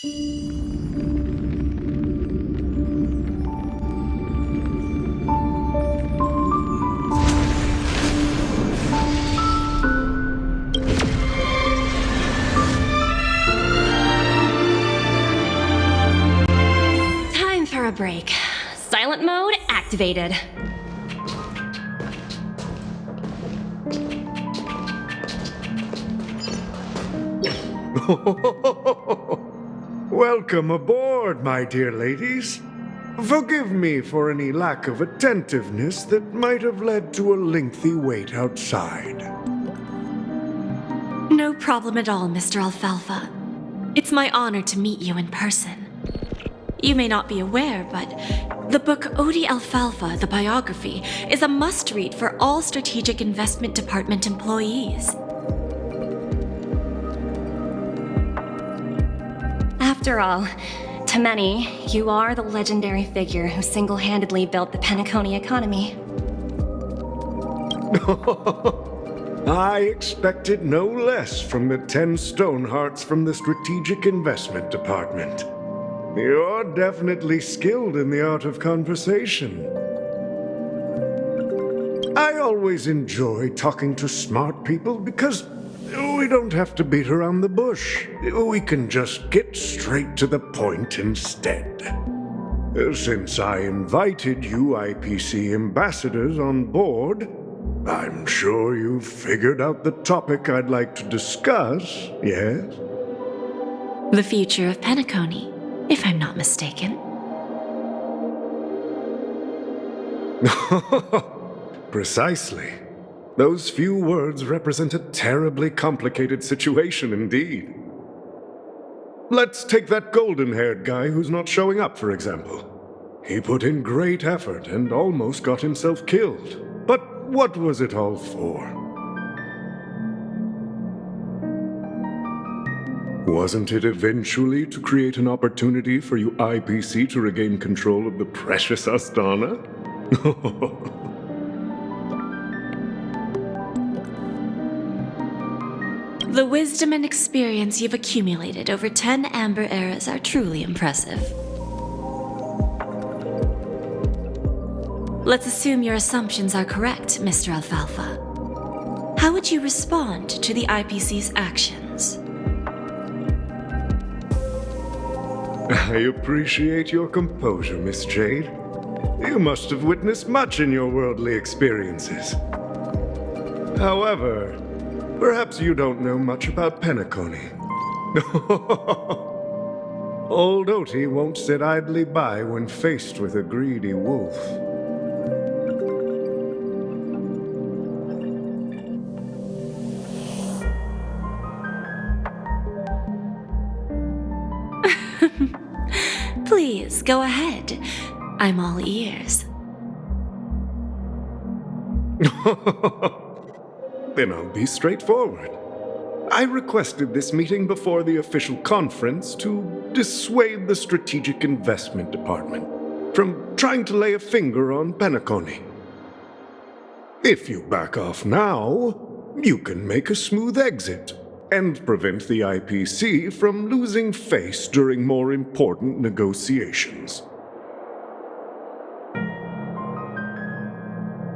Time for a break. Silent mode activated. Welcome aboard, my dear ladies. Forgive me for any lack of attentiveness that might have led to a lengthy wait outside. No problem at all, Mr. Alfalfa. It's my honor to meet you in person. You may not be aware, but the book Odi Alfalfa, the biography, is a must-read for all Strategic Investment Department employees. After all, to many, you are the legendary figure who single-handedly built the Penacony economy. I expected no less from the 10 Stonehearts from the Strategic Investment Department. You're definitely skilled in the art of conversation. I always enjoy talking to smart people because we don't have to beat around the bush. We can just get straight to the point instead. Since I invited you IPC ambassadors on board, I'm sure you've figured out the topic I'd like to discuss, yes? The future of Penacony, if I'm not mistaken. Precisely. Those few words represent a terribly complicated situation indeed. Let's take that golden-haired guy who's not showing up, for example. He put in great effort and almost got himself killed. But what was it all for? Wasn't it eventually to create an opportunity for you IPC to regain control of the precious Astana? The wisdom and experience you've accumulated over 10 Amber Eras are truly impressive. Let's assume your assumptions are correct, Mr. Alfalfa. How would you respond to the IPC's actions? I appreciate your composure, Miss Jade. You must have witnessed much in your worldly experiences. However, perhaps you don't know much about Penacony. Old Oti won't sit idly by when faced with a greedy wolf. Please, go ahead. I'm all ears. Then I'll be straightforward. I requested this meeting before the official conference to dissuade the Strategic Investment Department from trying to lay a finger on Penacony. If you back off now, you can make a smooth exit and prevent the IPC from losing face during more important negotiations.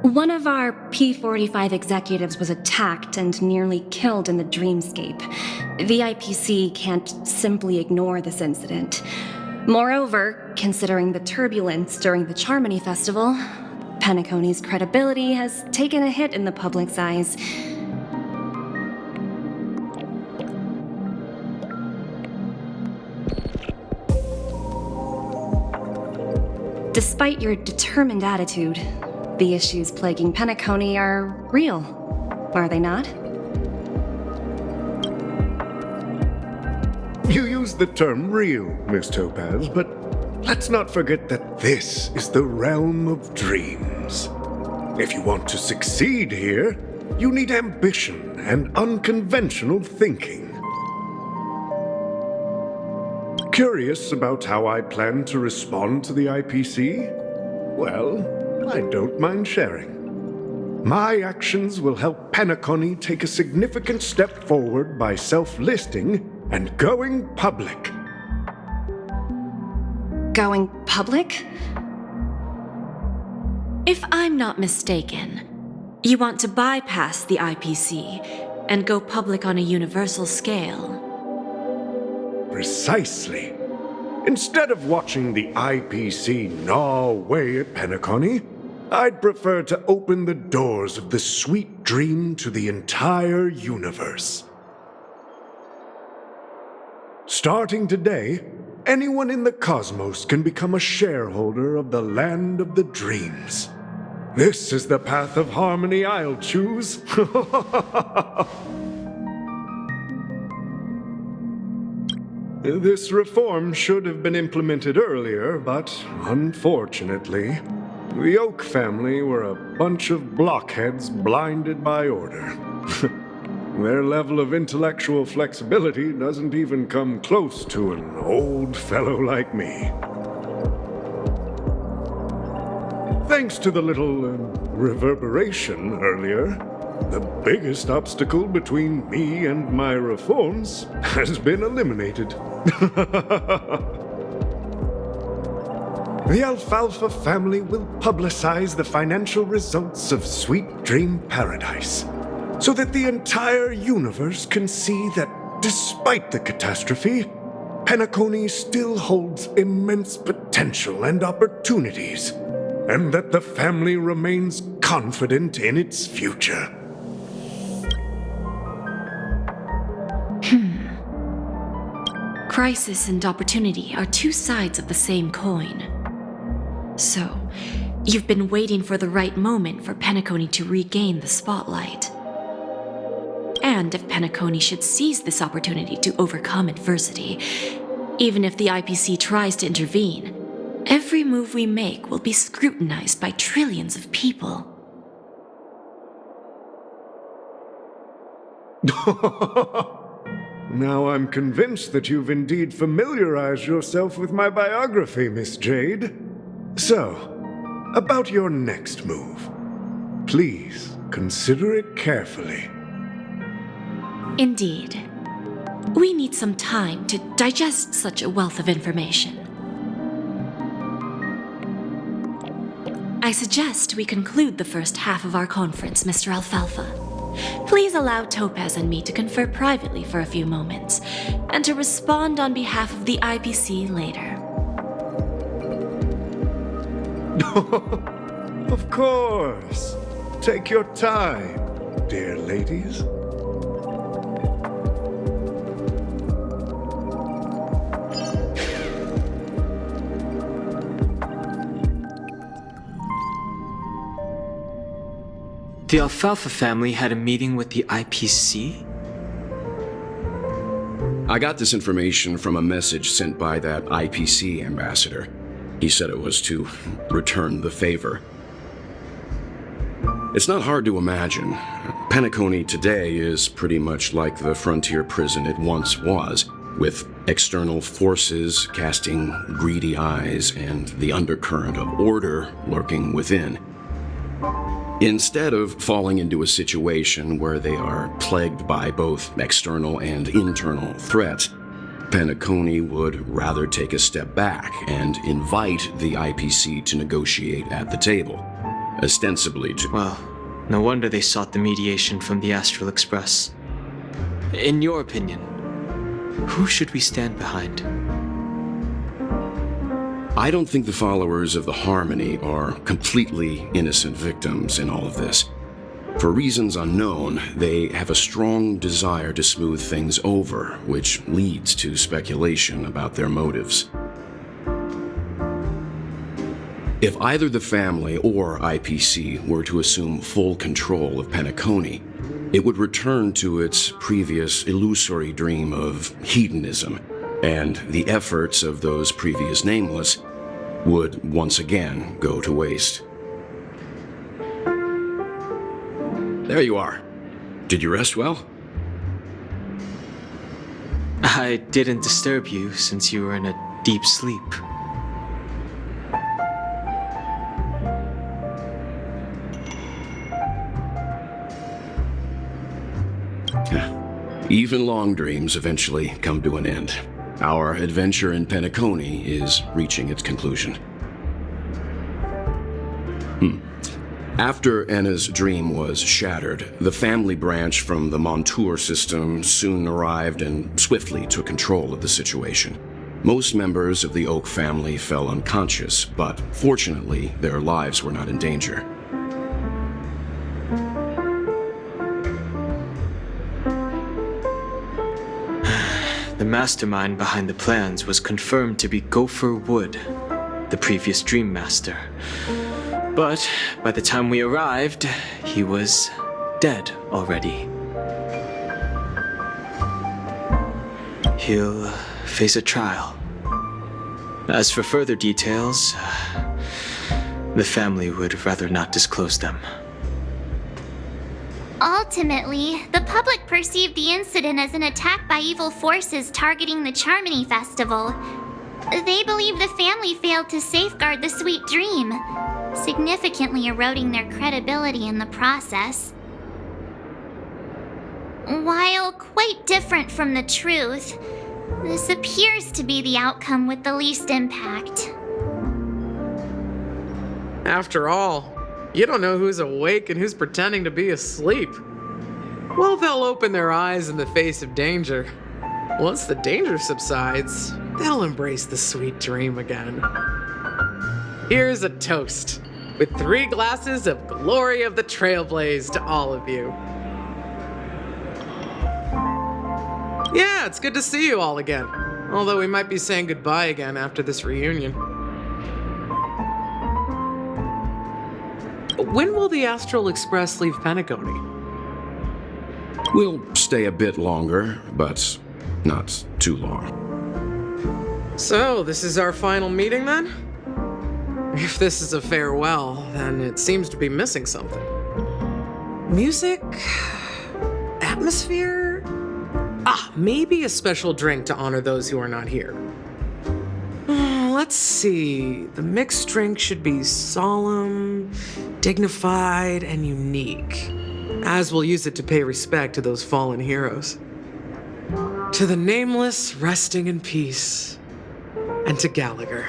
One of our P-45 executives was attacked and nearly killed in the dreamscape. The IPC can't simply ignore this incident. Moreover, considering the turbulence during the Charmony Festival, Penacony's credibility has taken a hit in the public's eyes. Despite your determined attitude, the issues plaguing Penacony are real, are they not? You use the term real, Miss Topaz, but let's not forget that this is the realm of dreams. If you want to succeed here, you need ambition and unconventional thinking. Curious about how I plan to respond to the IPC? Well, I don't mind sharing. My actions will help Penacony take a significant step forward by self-listing and going public. Going public? If I'm not mistaken, you want to bypass the IPC and go public on a universal scale. Precisely. Instead of watching the IPC gnaw away at Penacony, I'd prefer to open the doors of the sweet dream to the entire universe. Starting today, anyone in the cosmos can become a shareholder of the land of the dreams. This is the path of harmony I'll choose. This reform should have been implemented earlier, but unfortunately, the Oak family were a bunch of blockheads blinded by order. Their level of intellectual flexibility doesn't even come close to an old fellow like me. Thanks to the little reverberation earlier, the biggest obstacle between me and my reforms has been eliminated. The Alfalfa family will publicize the financial results of Sweet Dream Paradise, so that the entire universe can see that despite the catastrophe, Penacony still holds immense potential and opportunities, and that the family remains confident in its future. Crisis and opportunity are two sides of the same coin. So, you've been waiting for the right moment for Penacony to regain the spotlight. And if Penacony should seize this opportunity to overcome adversity, even if the IPC tries to intervene, every move we make will be scrutinized by trillions of people. Now I'm convinced that you've indeed familiarized yourself with my biography, Miss Jade. So, about your next move. Please consider it carefully. Indeed. We need some time to digest such a wealth of information. I suggest we conclude the first half of our conference, Mr. Alfalfa. Please allow Topaz and me to confer privately for a few moments, and to respond on behalf of the IPC later. Of course. Take your time, dear ladies. The Alfalfa family had a meeting with the IPC? I got this information from a message sent by that IPC ambassador. He said it was to return the favor. It's not hard to imagine. Penacony today is pretty much like the frontier prison it once was, with external forces casting greedy eyes and the undercurrent of order lurking within. Instead of falling into a situation where they are plagued by both external and internal threats, Penacony would rather take a step back and invite the IPC to negotiate at the table, ostensibly to... Well, no wonder they sought the mediation from the Astral Express. In your opinion, who should we stand behind? I don't think the followers of the Harmony are completely innocent victims in all of this. For reasons unknown, they have a strong desire to smooth things over, which leads to speculation about their motives. If either the family or IPC were to assume full control of Penacony, it would return to its previous illusory dream of hedonism, and the efforts of those previous nameless would once again go to waste. There you are. Did you rest well? I didn't disturb you since you were in a deep sleep. Even long dreams eventually come to an end. Our adventure in Penacony is reaching its conclusion. After Anna's dream was shattered, the family branch from the Montour system soon arrived and swiftly took control of the situation. Most members of the Oak family fell unconscious, but fortunately, their lives were not in danger. The mastermind behind the plans was confirmed to be Gopher Wood, the previous Dream Master. But by the time we arrived, he was dead already. He'll face a trial. As for further details, the family would rather not disclose them. Ultimately, the public perceived the incident as an attack by evil forces targeting the Charmony Festival. They believe the family failed to safeguard the sweet dream, significantly eroding their credibility in the process. While quite different from the truth, this appears to be the outcome with the least impact. After all, you don't know who's awake and who's pretending to be asleep. Well, they'll open their eyes in the face of danger. Once the danger subsides, they'll embrace the sweet dream again. Here's a toast, with 3 glasses of Glory of the Trailblaze to all of you. Yeah, it's good to see you all again. Although we might be saying goodbye again after this reunion. When will the Astral Express leave Penacony? We'll stay a bit longer, but not too long. So, this is our final meeting then? If this is a farewell, then it seems to be missing something. Music? Atmosphere? Maybe a special drink to honor those who are not here. Let's see. The mixed drink should be solemn, dignified, and unique, as we'll use it to pay respect to those fallen heroes. To the nameless, resting in peace, and to Gallagher.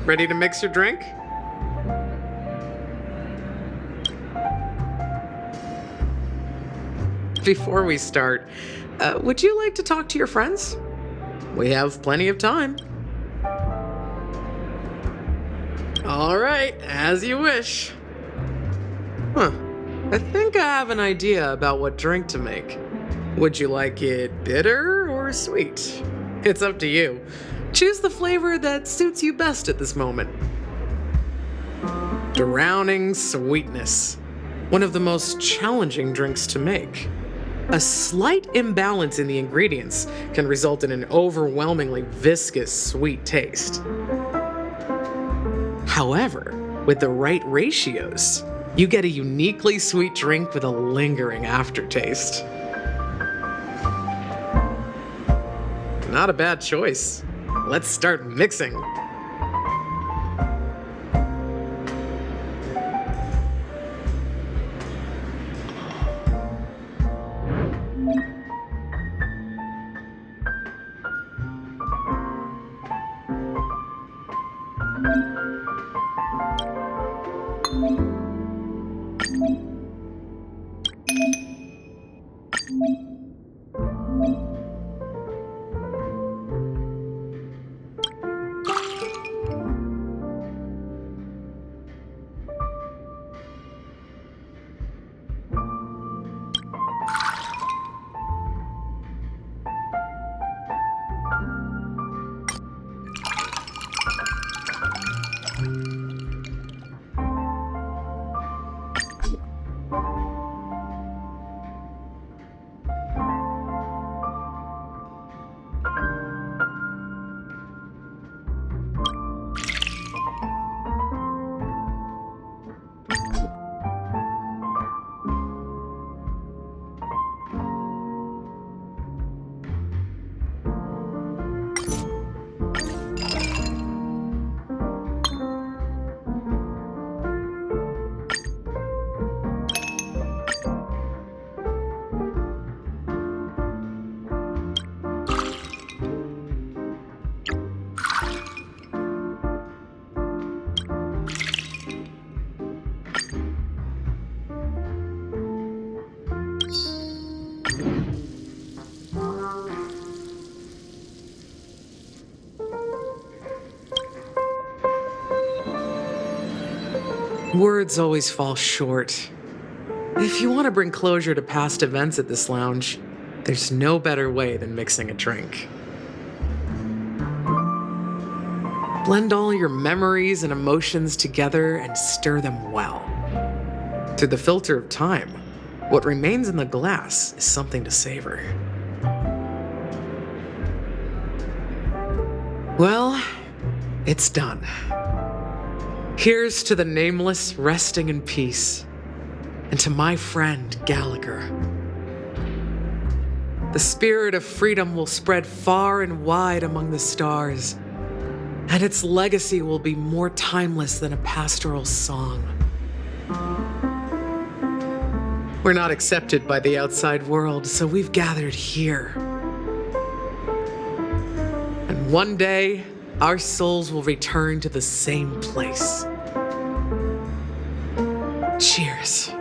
Ready to mix your drink? Before we start, would you like to talk to your friends? We have plenty of time. All right, as you wish. I think I have an idea about what drink to make. Would you like it bitter or sweet? It's up to you. Choose the flavor that suits you best at this moment. Drowning sweetness. One of the most challenging drinks to make. A slight imbalance in the ingredients can result in an overwhelmingly viscous sweet taste. However, with the right ratios, you get a uniquely sweet drink with a lingering aftertaste. Not a bad choice. Let's start mixing. Words always fall short. If you want to bring closure to past events at this lounge, there's no better way than mixing a drink. Blend all your memories and emotions together and stir them well. Through the filter of time, what remains in the glass is something to savor. Well, it's done. Here's to the nameless resting in peace, and to my friend Gallagher. The spirit of freedom will spread far and wide among the stars, and its legacy will be more timeless than a pastoral song. We're not accepted by the outside world, so we've gathered here. And one day, our souls will return to the same place. Cheers.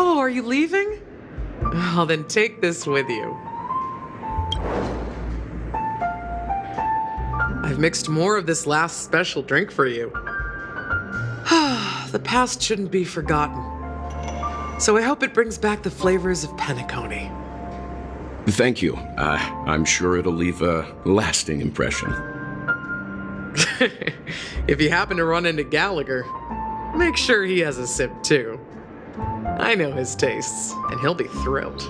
Oh, are you leaving? Well, then take this with you. I've mixed more of this last special drink for you. The past shouldn't be forgotten. So I hope it brings back the flavors of Penacony. Thank you. I'm sure it'll leave a lasting impression. If you happen to run into Gallagher, make sure he has a sip too. I know his tastes, and he'll be thrilled.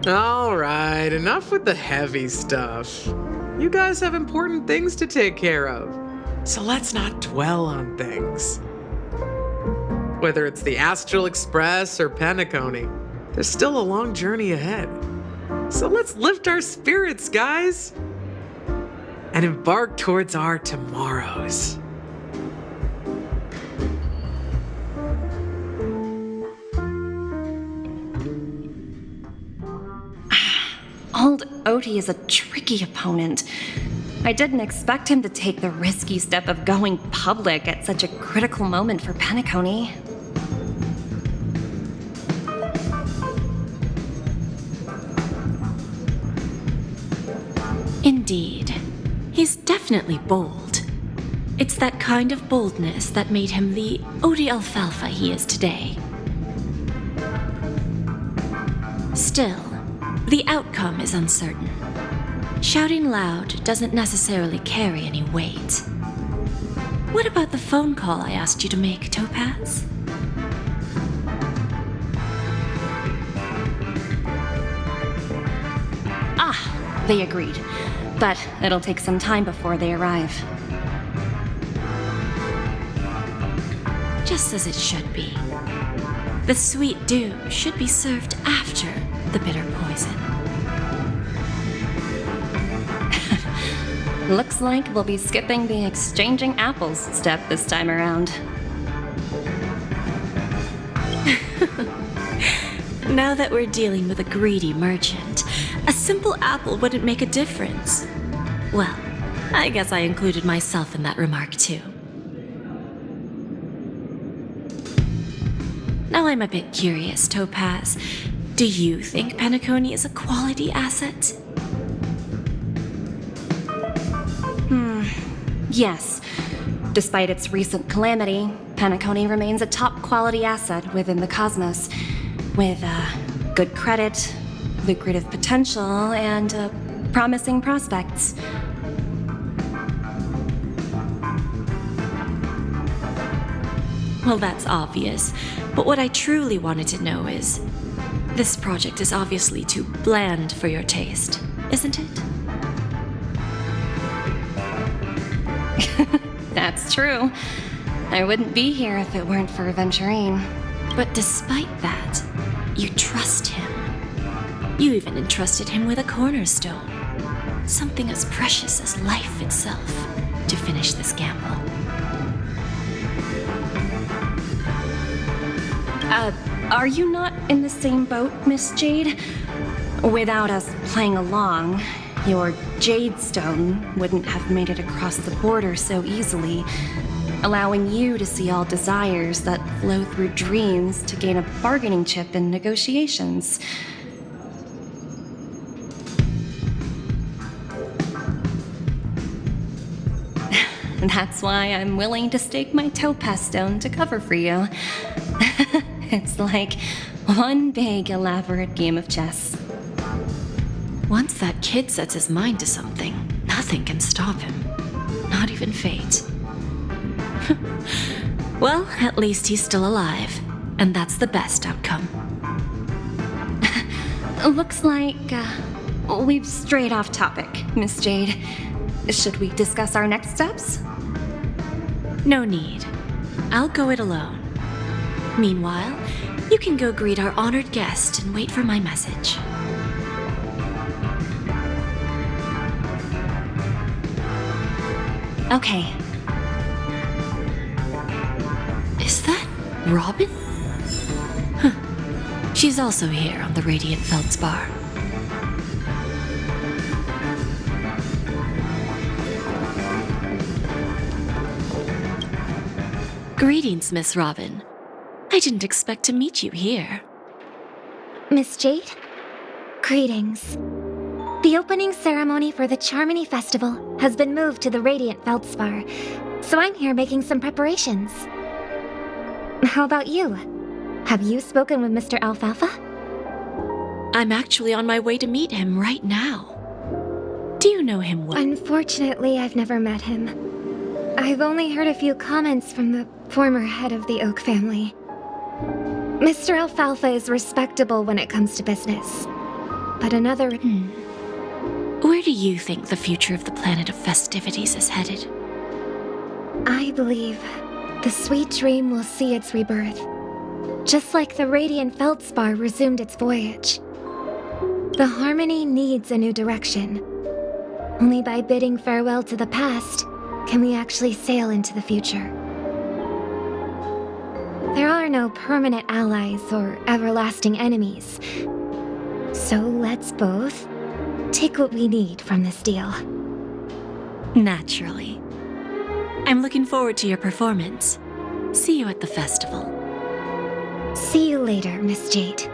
All right, enough with the heavy stuff. You guys have important things to take care of, so let's not dwell on things. Whether it's the Astral Express or Penacony, there's still a long journey ahead. So let's lift our spirits, guys, and embark towards our tomorrows. Old Odie is a tricky opponent. I didn't expect him to take the risky step of going public at such a critical moment for Penacony. Indeed. He's definitely bold. It's that kind of boldness that made him the Odie Alfalfa he is today. Still, the outcome is uncertain. Shouting loud doesn't necessarily carry any weight. What about the phone call I asked you to make, Topaz? They agreed, but it'll take some time before they arrive. Just as it should be. The sweet dew should be served after the bitter poison. Looks like we'll be skipping the exchanging apples step this time around. Now that we're dealing with a greedy merchant, a simple apple wouldn't make a difference. Well, I guess I included myself in that remark too. Now I'm a bit curious, Topaz. Do you think Penacony is a quality asset? Yes. Despite its recent calamity, Penacony remains a top-quality asset within the cosmos, with good credit, lucrative potential, and promising prospects. Well, that's obvious, but what I truly wanted to know is, this project is obviously too bland for your taste, isn't it? That's true. I wouldn't be here if it weren't for Aventurine. But despite that, you trust him. You even entrusted him with a cornerstone. Something as precious as life itself to finish this gamble. Are you not in the same boat, Miss Jade? Without us playing along, your Jade Stone wouldn't have made it across the border so easily, allowing you to see all desires that flow through dreams to gain a bargaining chip in negotiations. That's why I'm willing to stake my topaz stone to cover for you. It's like one big, elaborate game of chess. Once that kid sets his mind to something, nothing can stop him. Not even fate. Well, at least he's still alive, and that's the best outcome. Looks like we've strayed off topic, Miss Jade. Should we discuss our next steps? No need. I'll go it alone. Meanwhile, you can go greet our honored guest and wait for my message. Okay. Is that Robin? Huh. She's also here on the Radiant Feldspar. Greetings, Miss Robin. I didn't expect to meet you here. Miss Jade? Greetings. The opening ceremony for the Charmony Festival has been moved to the Radiant Feldspar, so I'm here making some preparations. How about you? Have you spoken with Mr. Alfalfa? I'm actually on my way to meet him right now. Do you know him well? Unfortunately, I've never met him. I've only heard a few comments from the former head of the Oak family. Mr. Alfalfa is respectable when it comes to business, but another... Where do you think the future of the planet of festivities is headed? I believe the sweet dream will see its rebirth, just like the Radiant Feldspar resumed its voyage. The Harmony needs a new direction. Only by bidding farewell to the past can we actually sail into the future. There are no permanent allies or everlasting enemies, so let's both take what we need from this deal. Naturally. I'm looking forward to your performance. See you at the festival. See you later, Miss Jade.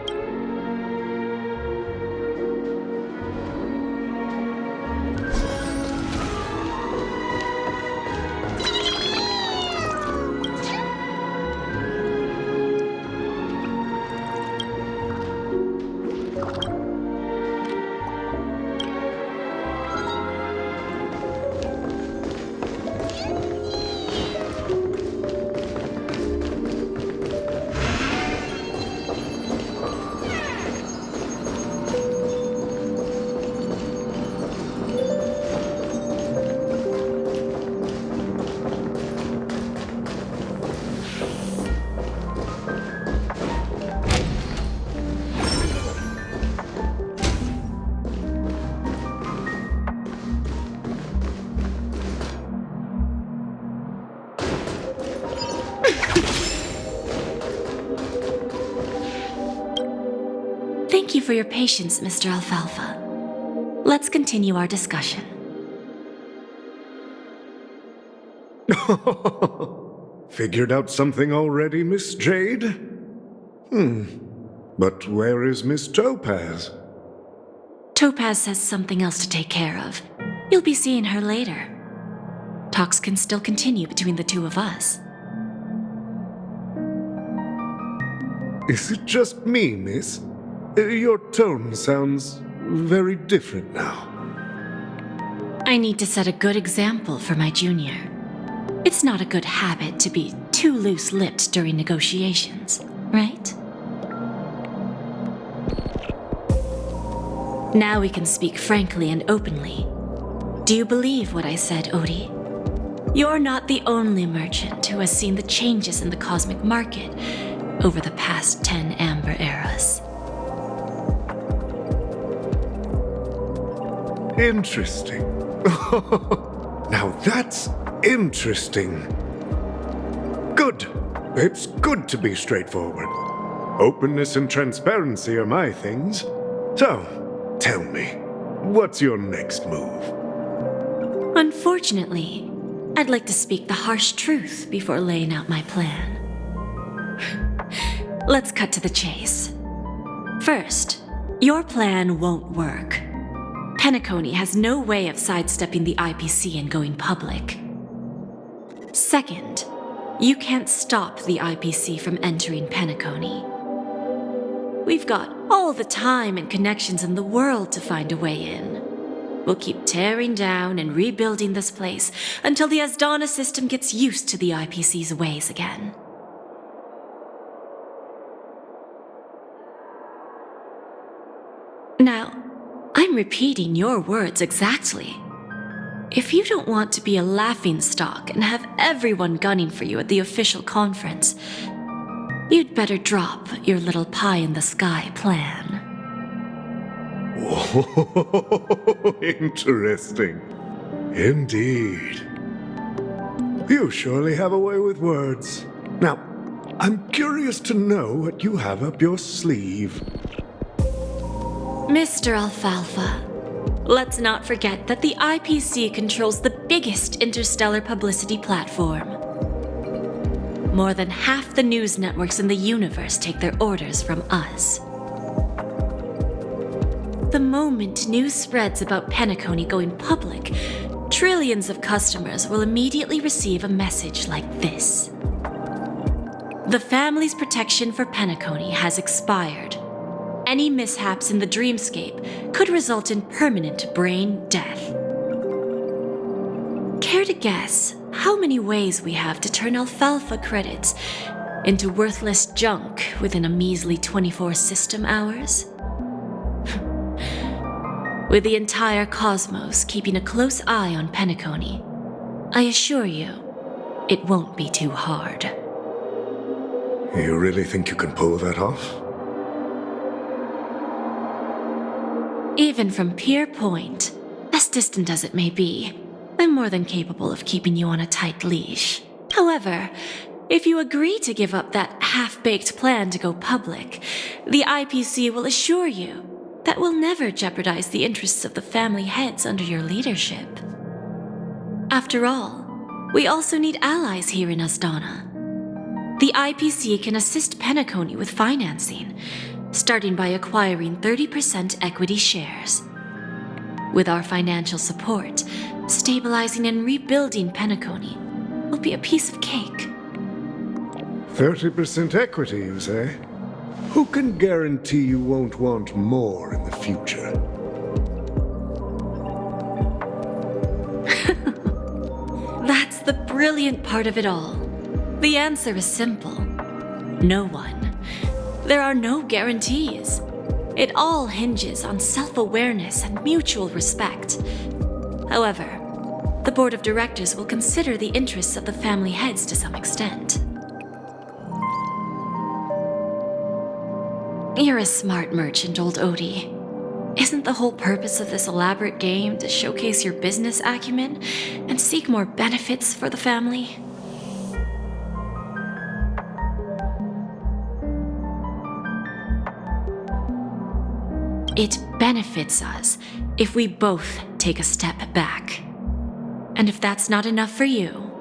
Thank you for your patience, Mr. Alfalfa. Let's continue our discussion. Figured out something already, Miss Jade? But where is Miss Topaz? Topaz has something else to take care of. You'll be seeing her later. Talks can still continue between the two of us. Is it just me, miss? Your tone sounds very different now. I need to set a good example for my junior. It's not a good habit to be too loose-lipped during negotiations, right? Now we can speak frankly and openly. Do you believe what I said, Odie? You're not the only merchant who has seen the changes in the cosmic market over the past 10 Amber Eras. Interesting. Now that's interesting. Good. It's good to be straightforward. Openness and transparency are my things. So, tell me, what's your next move? Unfortunately, I'd like to speak the harsh truth before laying out my plan. Let's cut to the chase. First, your plan won't work. Penacony has no way of sidestepping the IPC and going public. Second, you can't stop the IPC from entering Penacony. We've got all the time and connections in the world to find a way in. We'll keep tearing down and rebuilding this place until the Asdana system gets used to the IPC's ways again. Now, I'm repeating your words exactly. If you don't want to be a laughingstock and have everyone gunning for you at the official conference, you'd better drop your little pie-in-the-sky plan. Whoa, interesting. Indeed. You surely have a way with words. Now, I'm curious to know what you have up your sleeve. Mr. Alfalfa, let's not forget that the IPC controls the biggest interstellar publicity platform. More than half the news networks in the universe take their orders from us. The moment news spreads about Penacony going public, trillions of customers will immediately receive a message like this. The family's protection for Penacony has expired. Any mishaps in the dreamscape could result in permanent brain death. Care to guess how many ways we have to turn alfalfa credits into worthless junk within a measly 24 system hours? With the entire cosmos keeping a close eye on Penacony, I assure you, it won't be too hard. You really think you can pull that off? Even from Pier Point, as distant as it may be, I'm more than capable of keeping you on a tight leash. However, if you agree to give up that half-baked plan to go public, the IPC will assure you that will never jeopardize the interests of the family heads under your leadership. After all, we also need allies here in Asdana. The IPC can assist Penacony with financing, starting by acquiring 30% equity shares. With our financial support, stabilizing and rebuilding Penacony will be a piece of cake. 30% equity, you say? Who can guarantee you won't want more in the future? That's the brilliant part of it all. The answer is simple. No one. There are no guarantees. It all hinges on self-awareness and mutual respect. However, the board of directors will consider the interests of the family heads to some extent. You're a smart merchant, old Odie. Isn't the whole purpose of this elaborate game to showcase your business acumen and seek more benefits for the family? It benefits us if we both take a step back. And if that's not enough for you,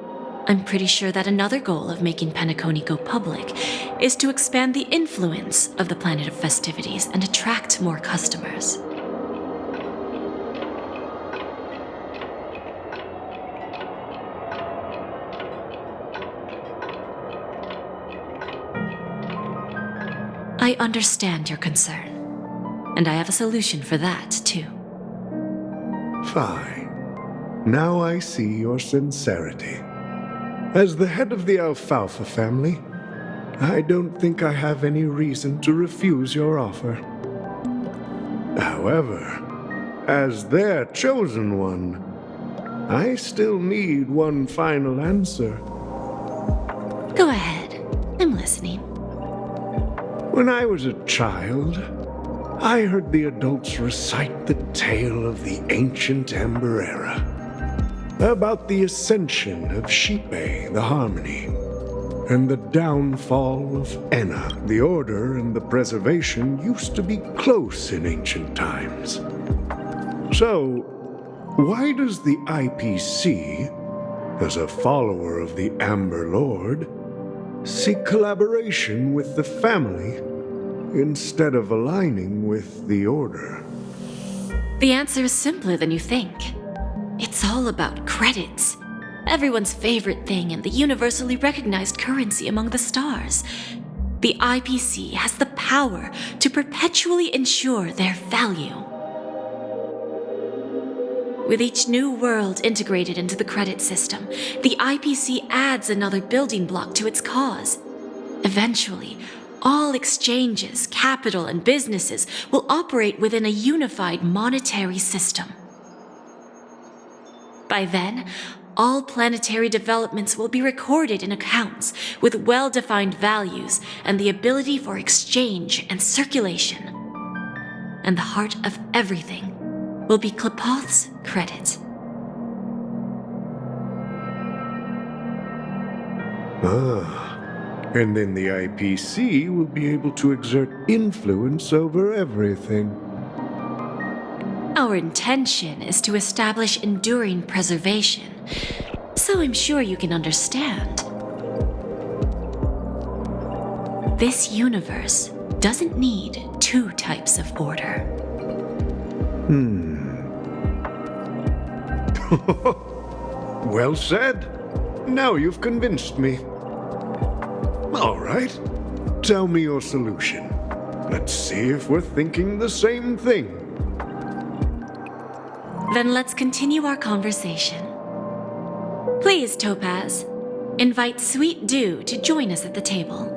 I'm pretty sure that another goal of making Penacony go public is to expand the influence of the Planet of Festivities and attract more customers. I understand your concern, and I have a solution for that, too. Fine. Now I see your sincerity. As the head of the Alfalfa family, I don't think I have any reason to refuse your offer. However, as their chosen one, I still need one final answer. Go ahead. I'm listening. When I was a child, I heard the adults recite the tale of the ancient Amber Era, about the ascension of Shipe, the Harmony, and the downfall of Enna. The Order and the Preservation used to be close in ancient times. So, why does the IPC, as a follower of the Amber Lord, seek collaboration with the family instead of aligning with the Order? The answer is simpler than you think. It's all about credits. Everyone's favorite thing and the universally recognized currency among the stars. The IPC has the power to perpetually ensure their value. With each new world integrated into the credit system, the IPC adds another building block to its cause. Eventually, all exchanges, capital, and businesses will operate within a unified monetary system. By then, all planetary developments will be recorded in accounts with well-defined values and the ability for exchange and circulation. And the heart of everything will be Klepoth's credit. And then the IPC will be able to exert influence over everything. Our intention is to establish enduring preservation, so I'm sure you can understand. This universe doesn't need two types of order. Well said. Now you've convinced me. All right. Tell me your solution. Let's see if we're thinking the same thing. Then let's continue our conversation. Please, Topaz, invite Sweet Dew to join us at the table.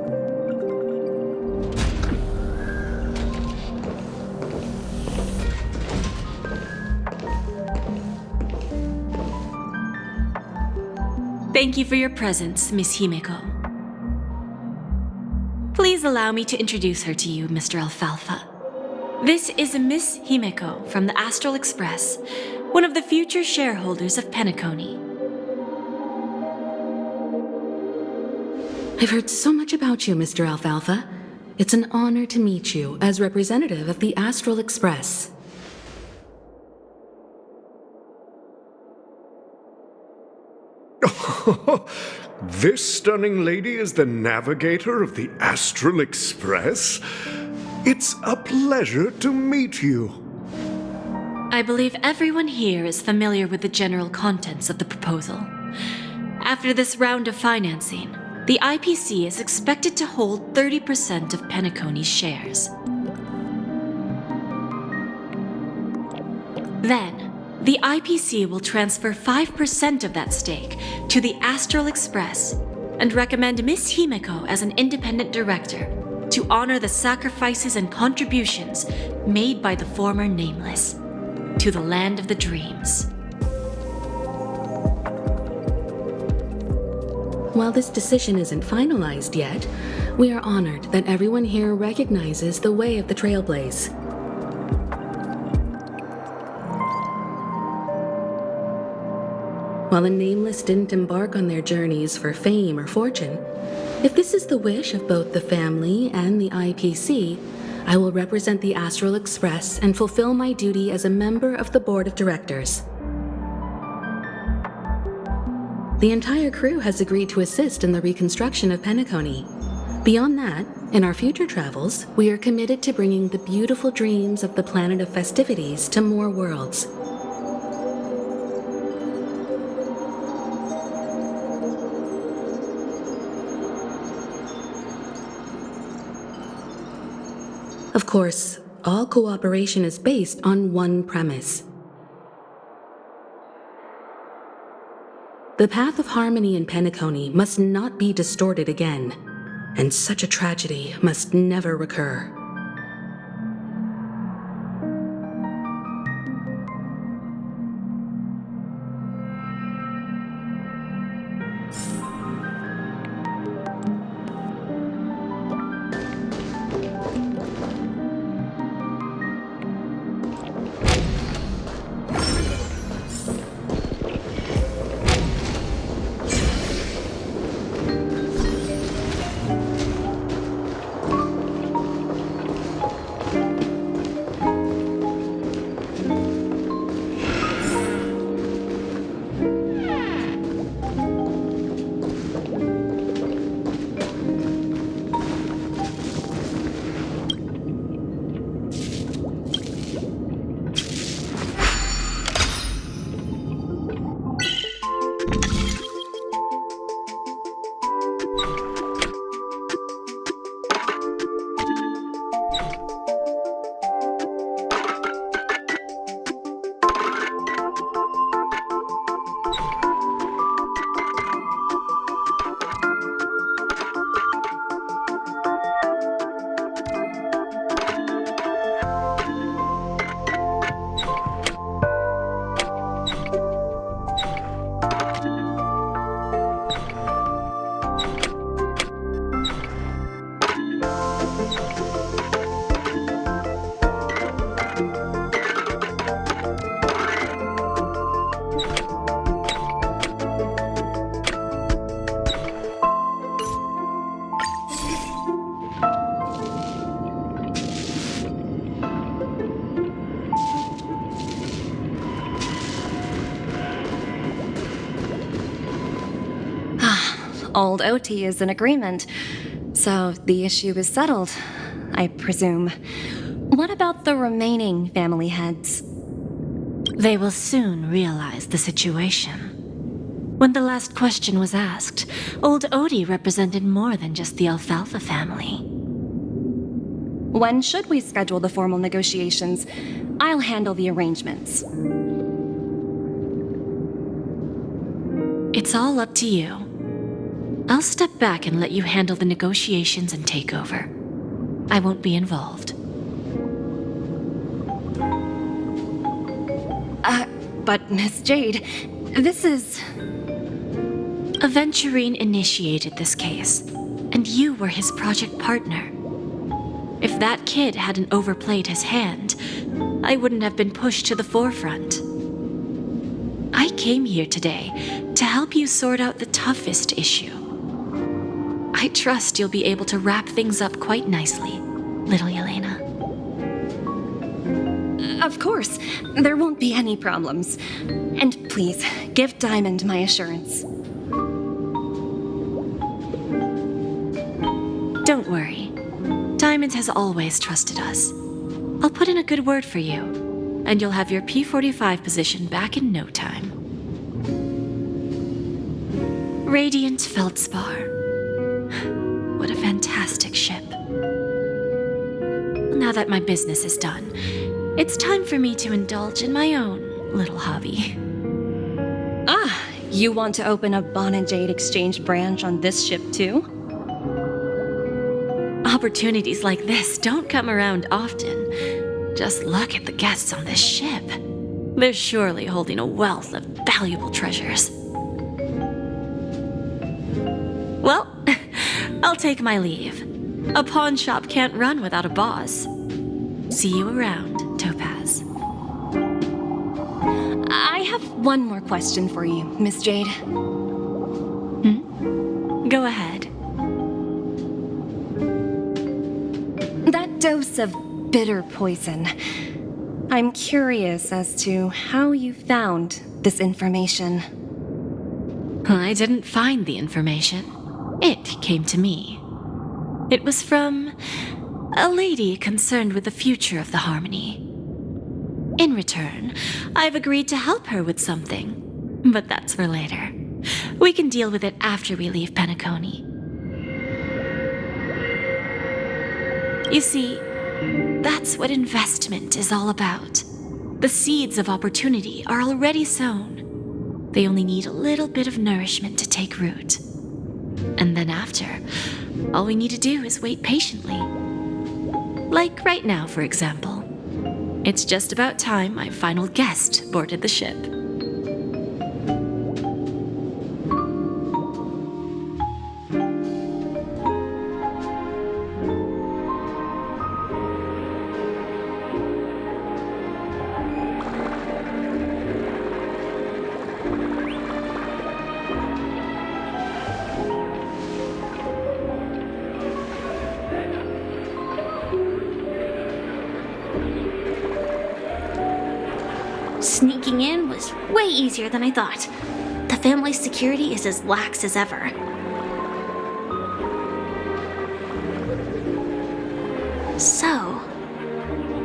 Thank you for your presence, Miss Himeko. Please allow me to introduce her to you, Mr. Alfalfa. This is Miss Himeko from the Astral Express, one of the future shareholders of Penacony. I've heard so much about you, Mr. Alfalfa. It's an honor to meet you as representative of the Astral Express. This stunning lady is the navigator of the Astral Express? It's a pleasure to meet you. I believe everyone here is familiar with the general contents of the proposal. After this round of financing, the IPC is expected to hold 30% of Penacony's shares. Then, the IPC will transfer 5% of that stake to the Astral Express and recommend Miss Himeko as an independent director to honor the sacrifices and contributions made by the former Nameless to the land of the dreams. While this decision isn't finalized yet, we are honored that everyone here recognizes the way of the Trailblaze. While the Nameless didn't embark on their journeys for fame or fortune, if this is the wish of both the family and the IPC, I will represent the Astral Express and fulfill my duty as a member of the board of directors. The entire crew has agreed to assist in the reconstruction of Penacony. Beyond that, in our future travels, we are committed to bringing the beautiful dreams of the planet of festivities to more worlds. Of course, all cooperation is based on one premise. The path of harmony in Penacony must not be distorted again, and such a tragedy must never recur. Old OT is in agreement, so the issue is settled, I presume. What about the remaining family heads? They will soon realize the situation. When the last question was asked, Old Odie represented more than just the Alfalfa family. When should we schedule the formal negotiations? I'll handle the arrangements. It's all up to you. I'll step back and let you handle the negotiations and takeover. I won't be involved. But Miss Jade, this is... Aventurine initiated this case, and you were his project partner. If that kid hadn't overplayed his hand, I wouldn't have been pushed to the forefront. I came here today to help you sort out the toughest issue. I trust you'll be able to wrap things up quite nicely, little Yelena. Of course, there won't be any problems. And please, give Diamond my assurance. Don't worry. Diamond has always trusted us. I'll put in a good word for you, and you'll have your P-45 position back in no time. Radiant Feldspar. What a fantastic ship. Now that my business is done, it's time for me to indulge in my own little hobby. Ah, you want to open a Bon and Jade exchange branch on this ship too? Opportunities like this don't come around often. Just look at the guests on this ship. They're surely holding a wealth of valuable treasures. Well, I'll take my leave. A pawn shop can't run without a boss. See you around, Topaz. I have one more question for you, Miss Jade. Go ahead. That dose of bitter poison. I'm curious as to how you found this information. I didn't find the information. It came to me. It was from a lady concerned with the future of the Harmony. In return, I've agreed to help her with something, but that's for later. We can deal with it after we leave Penacony. You see, that's what investment is all about. The seeds of opportunity are already sown. They only need a little bit of nourishment to take root. And then after, all we need to do is wait patiently. Like right now, for example. It's just about time my final guest boarded the ship. Sneaking in was way easier than I thought. The family's security is as lax as ever. So,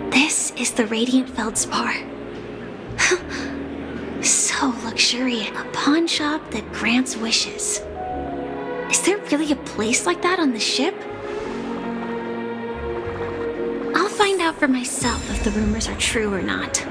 this is the Radiant Feldspar. So luxuriant, a pawn shop that grants wishes. Is there really a place like that on the ship? I'll find out for myself if the rumors are true or not.